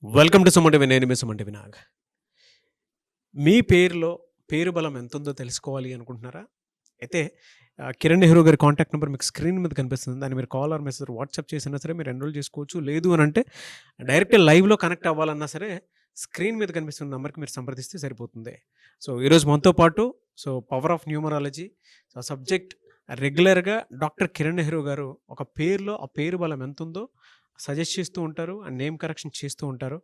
Welcome to Suman నేను మీ సుమన్ వినాగ్. మీ పేరులో పేరు బలం ఎంతుందో తెలుసుకోవాలి అనుకుంటున్నారా? అయితే కిరణ్ నెహ్రూ గారి కాంటాక్ట్ నంబర్ మీకు స్క్రీన్ మీద కనిపిస్తుంది. దాన్ని మీరు కాల్ ఆర్ మెసేజ్ వాట్సాప్ చేసినా సరే మీరు ఎన్రోల్ చేసుకోవచ్చు. లేదు అనంటే డైరెక్ట్ లైవ్‌లో కనెక్ట్ అవ్వాలన్నా సరే స్క్రీన్ మీద కనిపిస్తున్న నంబర్‌కి మీరు సంప్రదిస్తే సరిపోతుంది. సో, ఈరోజు మనతో పాటు పవర్ ఆఫ్ న్యూమరాలజీ సబ్జెక్ట్ రెగ్యులర్‌గా డాక్టర్ కిరణ్ నెహ్రూ గారు ఒక పేరులో ఆ పేరు బలం ఎంతుందో సజెస్ట్ చేస్తూ ఉంటారు. అండ్ నేమ్ కరెక్షన్ చేస్తూ ఉంటారు.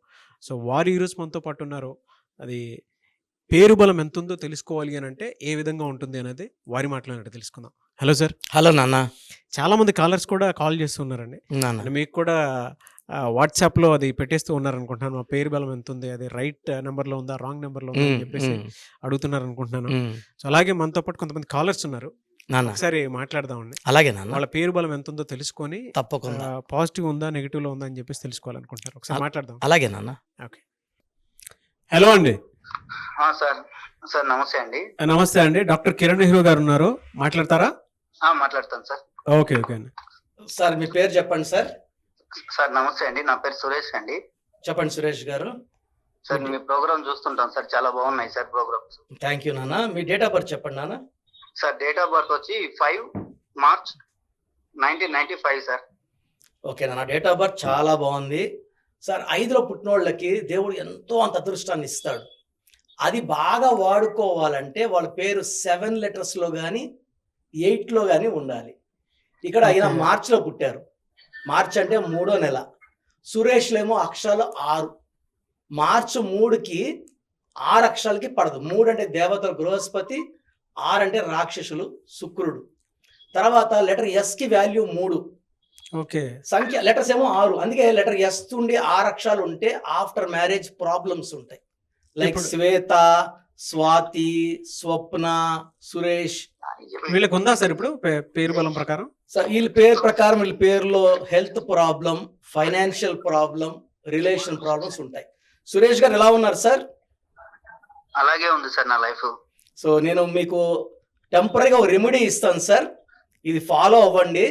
సో, వారు ఈరోజు మనతో పాటు ఉన్నారు. అది పేరు బలం ఎంతుందో తెలుసుకోవాలి అనంటే ఏ విధంగా ఉంటుంది అనేది వారి మాటలోనే తెలుసుకుందాం. Hello sir. హలో నాన్న. చాలామంది కాలర్స్ కూడా కాల్ చేస్తున్నారండి. నాన్న. అండ్ మీకు కూడా వాట్సాప్‌లో అది పెట్టేస్తూ ఉన్నారనుకుంటున్నాను. మా పేరు బలం ఎంతుంది? అది రైట్ నంబర్‌లో ఉందా? రాంగ్ నంబర్‌లో ఉందా? అని చెప్పేసి అడుగుతున్నారనుకుంటున్నాను. సో, అలాగే మనతో పాటు కొంతమంది కాలర్స్ ఉన్నారు. నాన్న. ఒకసారి మాట్లాడదామండి. అలాగే నాన్న. వాళ్ళ పేరు బలం ఎంతుందో తెలుసుకొని తప్పకుండా. పాజిటివ్ ఉందా? నెగెటివ్‌లో ఉందా? అని చెప్పేసి తెలుసుకోవాలనుకుంటున్నారు. ఒకసారి మాట్లాడదాం. అలాగే నాన్న. ఓకే. హలో అండి. సార్ సార్ నమస్తే అండి. నమస్తే అండి. డాక్టర్ కిరణ్ నెహ్రూ గారు ఉన్నారు. మాట్లాడతారా? మాట్లాడతాను సార్. ఓకే. ఓకే అండి. సార్ మీ పేరు చెప్పండి సార్. సార్ నమస్తే అండి, నా పేరు సురేష్ అండి. చెప్పండి సురేష్ గారు. సార్ మీ ప్రోగ్రామ్ చూస్తుంటాను సార్, చాలా బాగున్నాయి సార్ ప్రోగ్రామ్స్. థ్యాంక్ యూ నాన్న. మీ డేట్ ఆఫ్ బర్త్ చెప్పండి నాన్న. సార్ డేట్ ఆఫ్ బర్త్ వచ్చి 5 మార్చ్ 1995 సార్. ఓకే నాన్న, డేట్ ఆఫ్ బర్త్ చాలా బాగుంది సార్. 5లో పుట్టినోళ్ళకి దేవుడు ఎంతో అంత అదృష్టాన్ని ఇస్తాడు. అది బాగా వాడుకోవాలంటే వాళ్ళ పేరు 7 లెటర్స్లో కానీ 8లో కానీ ఉండాలి. ఇక్కడ ఆయన Okay. మార్చిలో పుట్టారు. మార్చ్ అంటే 3వ నెల. సురేష్లేమో అక్షరాలు 6. మార్చి 3కి 6 అక్షరాలకి పడదు. 3 అంటే దేవతలు బృహస్పతి, 6 అంటే రాక్షసులు శుక్రుడు. తర్వాత లెటర్ ఎస్కి వాల్యూ 3. ఓకే. సంఖ్య లెటర్స్ ఏమో 6. అందుకే లెటర్ ఎస్ ఉండి 6 అక్షరాలు ఉంటే ఆఫ్టర్ మ్యారేజ్ ప్రాబ్లమ్స్ ఉంటాయి. లైక్ ఇప్పుడు- శ్వేత, స్వాతి, స్వప్న, సురేష్. వీళ్ళకి ఉందా సార్ ఇప్పుడు పేరు బలం ప్రకారం? సో వీళ్ళ పేరు ప్రకారం వీళ్ళ పేరులో health problem, financial problem, relation problems ఉంటాయి. సురేష్ గారు ఎలా ఉన్నారు సార్? అలాగే ఉంది సార్ నా లైఫ్. సో నేను మీకు టెంపరీగా ఒక రెమెడీ ఇస్తాను సార్, ఇది ఫాలో అవ్వండి.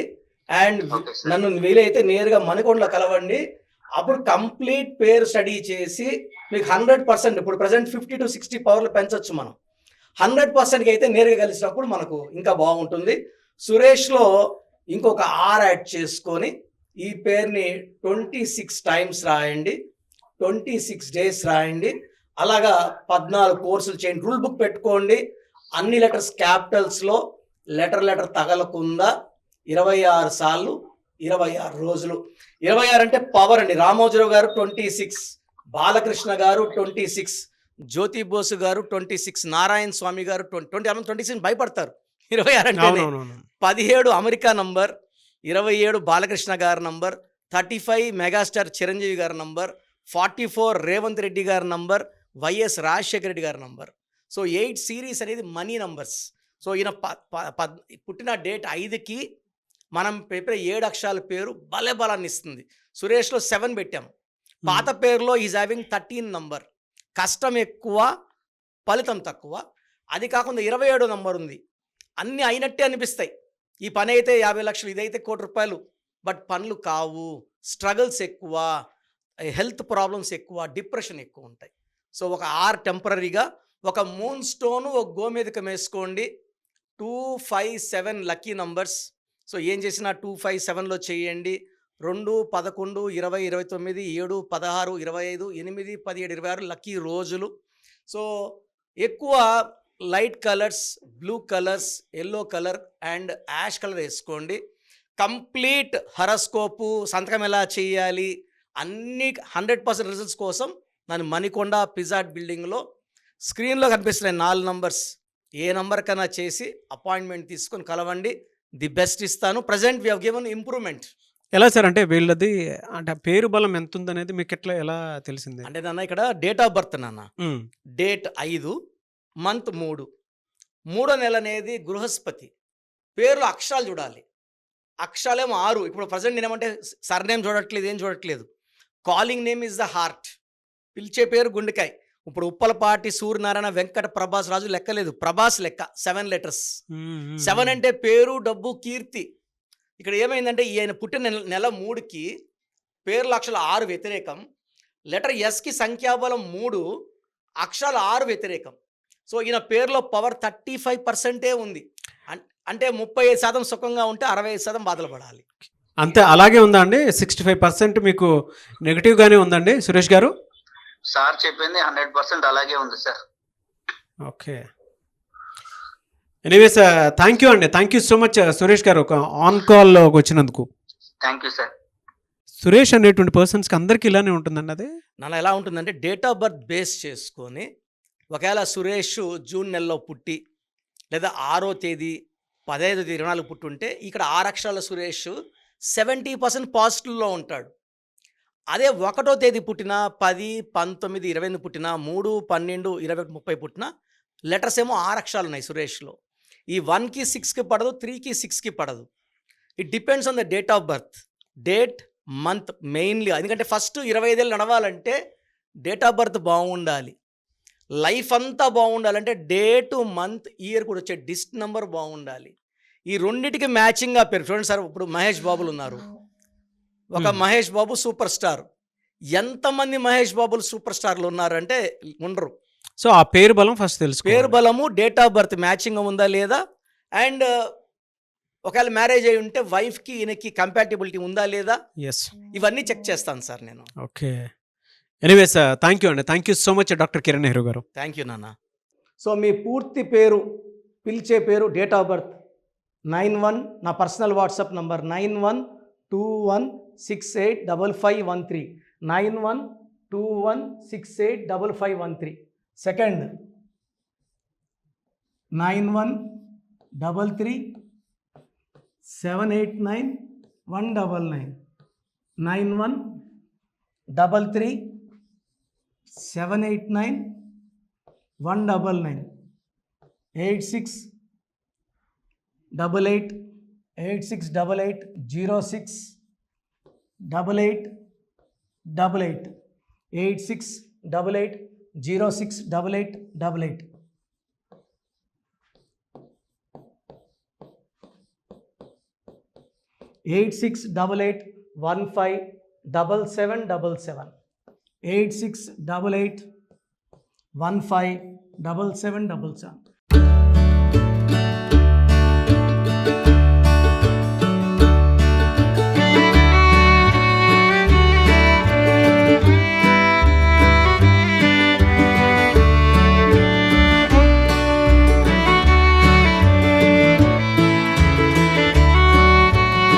And Okay, sir. నన్ను వీలైతే నేరుగా మణికొండలో కలవండి. అప్పుడు కంప్లీట్ పేరు స్టడీ చేసి మీకు 100%, ఇప్పుడు ప్రజెంట్ 50 to 60 పవర్లు పెంచవచ్చు మనం. 100%కి అయితే నేరుగా కలిసినప్పుడు మనకు ఇంకా బాగుంటుంది. సురేష్లో ఇంకొక ఆర్ యాడ్ చేసుకొని ఈ పేరుని 26 టైమ్స్ రాయండి, 26 డేస్ రాయండి. అలాగా 14 కోర్సులు చేయండి. రూల్ బుక్ పెట్టుకోండి. అన్ని లెటర్స్ క్యాపిటల్స్లో, లెటర్ తగలకుండా 26 సార్లు 26 రోజులు. 26 అంటే పవర్ అండి. రామోజీరావు గారు 26, బాలకృష్ణ గారు 26, జ్యోతి బోసు గారు 26, నారాయణ స్వామి గారు 26 భయపడతారు. 26 అంటే అవునవునవును. 17 అమెరికా నంబర్, 27 బాలకృష్ణ గారి నంబర్, 35 మెగాస్టార్ చిరంజీవి గారి నంబర్, 44 రేవంత్ రెడ్డి గారి నంబర్, వైఎస్ రాజశేఖర రెడ్డి గారి నంబర్. సో 8 సిరీస్ అనేది మనీ నంబర్స్. సో ఈయన పుట్టిన డేట్ 5కి మనం పేపర్ 7 అక్షరాల పేరు భలే బలాన్ని ఇస్తుంది. సురేష్లో 7 పెట్టాం. పాత పేరులో ఈజ్ హ్యావింగ్ 13 నంబర్. కష్టం ఎక్కువ, ఫలితం తక్కువ. అది కాకుండా 27 నంబర్ ఉంది. అన్నీ అయినట్టే అనిపిస్తాయి. ఈ పని అయితే 50 లక్షలు, ఇదైతే ₹1,00,00,000. బట్ పనులు కావు, స్ట్రగుల్స్ ఎక్కువ, హెల్త్ ప్రాబ్లమ్స్ ఎక్కువ, డిప్రెషన్ ఎక్కువ ఉంటాయి. సో ఒక 6 టెంపరీగా, ఒక మూన్ స్టోను, ఒక గోమేధికం వేసుకోండి. 2, 5, 7 లక్కీ నంబర్స్. సో ఏం చేసినా 2, 5, 7లో చేయండి. 2, 11, 20, 29, 7, 16, 25, 8, 17, 26 లక్కీ రోజులు. సో ఎక్కువ light colours, blue colours, yellow colour and ash colour వేసుకోండి. కంప్లీట్ హరస్కోపు, సంతకం ఎలా చేయాలి, అన్ని 100% రిజల్ట్స్ కోసం నన్ను మణికొండ పిజాట్ బిల్డింగ్లో స్క్రీన్లో కనిపిస్తున్నాయి 4 నంబర్స్. ఏ నంబర్ కన్నా చేసి అపాయింట్మెంట్ తీసుకొని కలవండి. ది బెస్ట్ ఇస్తాను. Present we have given improvement. ఎలా సార్? అంటే వీళ్ళది అంటే పేరు బలం ఎంతుందనేది మీకు ఎలా తెలిసింది? అంటే నాన్న ఇక్కడ డేట్ ఆఫ్ బర్త్ నాన్న, డేట్ 5, మంత్ 3, 3వ నెల అనేది బృహస్పతి. పేరులో అక్షరాలు చూడాలి. అక్షరాలేమో 6. ఇప్పుడు ప్రజెంట్ నేనేమంటే సర్నేమ్ చూడట్లేదు, ఏం చూడట్లేదు. Calling name is the heart. పిలిచే పేరు గుండెకాయ. ఇప్పుడు ఉప్పలపాటి, సూర్యనారాయణ, వెంకట, ప్రభాస్, రాజు లెక్కలేదు. ప్రభాస్ లెక్క 7 లెటర్స్. 7 అంటే పేరు, డబ్బు, కీర్తి. ఇక్కడ ఏమైందంటే ఈయన పుట్టిన నెల 3కి పేర్ల అక్షరాలు 6 వ్యతిరేకం, లెటర్ ఎస్కి సంఖ్యాబలం 3, అక్షరాలు 6 వ్యతిరేకం. సో ఈయన పేరులో పవర్ 35% ఉంది. అంటే 35% సుఖంగా ఉంటే 65% బాధలు పడాలి. అంతే అలాగే ఉందా అండి? 65% మీకు నెగెటివ్‌గానే ఉందండి సురేష్ గారు? సార్ చెప్పింది 100% అలాగే ఉంది sir. Okay. Anyways thank you అండి. Thank you so much Suresh garu ఒక ఆన్ కాల్‌లోకి వచ్చినందుకు. Thank you sir. సురేష్ అనేటువంటి పర్సన్స్‌కి అందరికి ఇలానే ఉంటుందండి అది? నాన్న ఎలా ఉంటుందంటే డేట్ ఆఫ్ బర్త్ బేస్ చేసుకొని ఒకవేళ సురేష్ జూన్ నెలలో పుట్టి లేదా 6వ తేదీ 15వ తేదీ 24 పుట్టుంటే ఇక్కడ 6 అక్షరాల సురేష్ 70% పాజిటివ్లో ఉంటాడు. అదే 1వ తేదీ పుట్టిన 10, 19, 28 పుట్టిన 3, 12, 21, 30 పుట్టిన లెటర్స్ ఏమో 6 అక్షరాలు ఉన్నాయి సురేష్లో. ఈ 1కి 6కి పడదు, 3కి 6కి పడదు. It depends on the date of birth, date, month mainly. ఎందుకంటే ఫస్ట్ 25 ఏళ్ళు నడవాలంటే డేట్ ఆఫ్ బర్త్ బాగుండాలి. లైఫ్ అంతా బాగుండాలంటే డేటు, మంత్, ఇయర్ కూడా వచ్చే డిస్ట్ నెంబర్ బాగుండాలి. ఈ రెండింటికి మ్యాచింగ్గా పేరు చూడండి సార్. ఇప్పుడు మహేష్ బాబులు ఉన్నారు. ఒక మహేష్ బాబు సూపర్ స్టార్. ఎంతమంది మహేష్ బాబులు సూపర్ స్టార్లు ఉన్నారంటే ఉండరు. సో ఆ పేరు బలం ఫస్ట్ తెలుసుకోవాలి. పేరు బలము, డేట్ ఆఫ్ బర్త్ మ్యాచింగ్ ఉందా లేదా, అండ్ ఒకవేళ మ్యారేజ్ అయి ఉంటే వైఫ్కి ఈయనకి కంపాటిబిలిటీ ఉందా లేదా, యెస్. ఇవన్నీ చెక్ చేస్తాను సార్ నేను. ఓకే. ఎనీవేస్ థ్యాంక్ యూ అండి. Thank you so much doctor Kiran Nehru గారు. థ్యాంక్ యూ నాన్న. సో మీ పూర్తి పేరు, పిలిచే పేరు, డేట్ ఆఫ్ బర్త్ 91, నా పర్సనల్ వాట్సాప్ నంబర్ 9121685513, 9121685513. సెకండ్ 9133789199, 9133789199, 868886880688, 8688068888. 8688157777, 8688157777.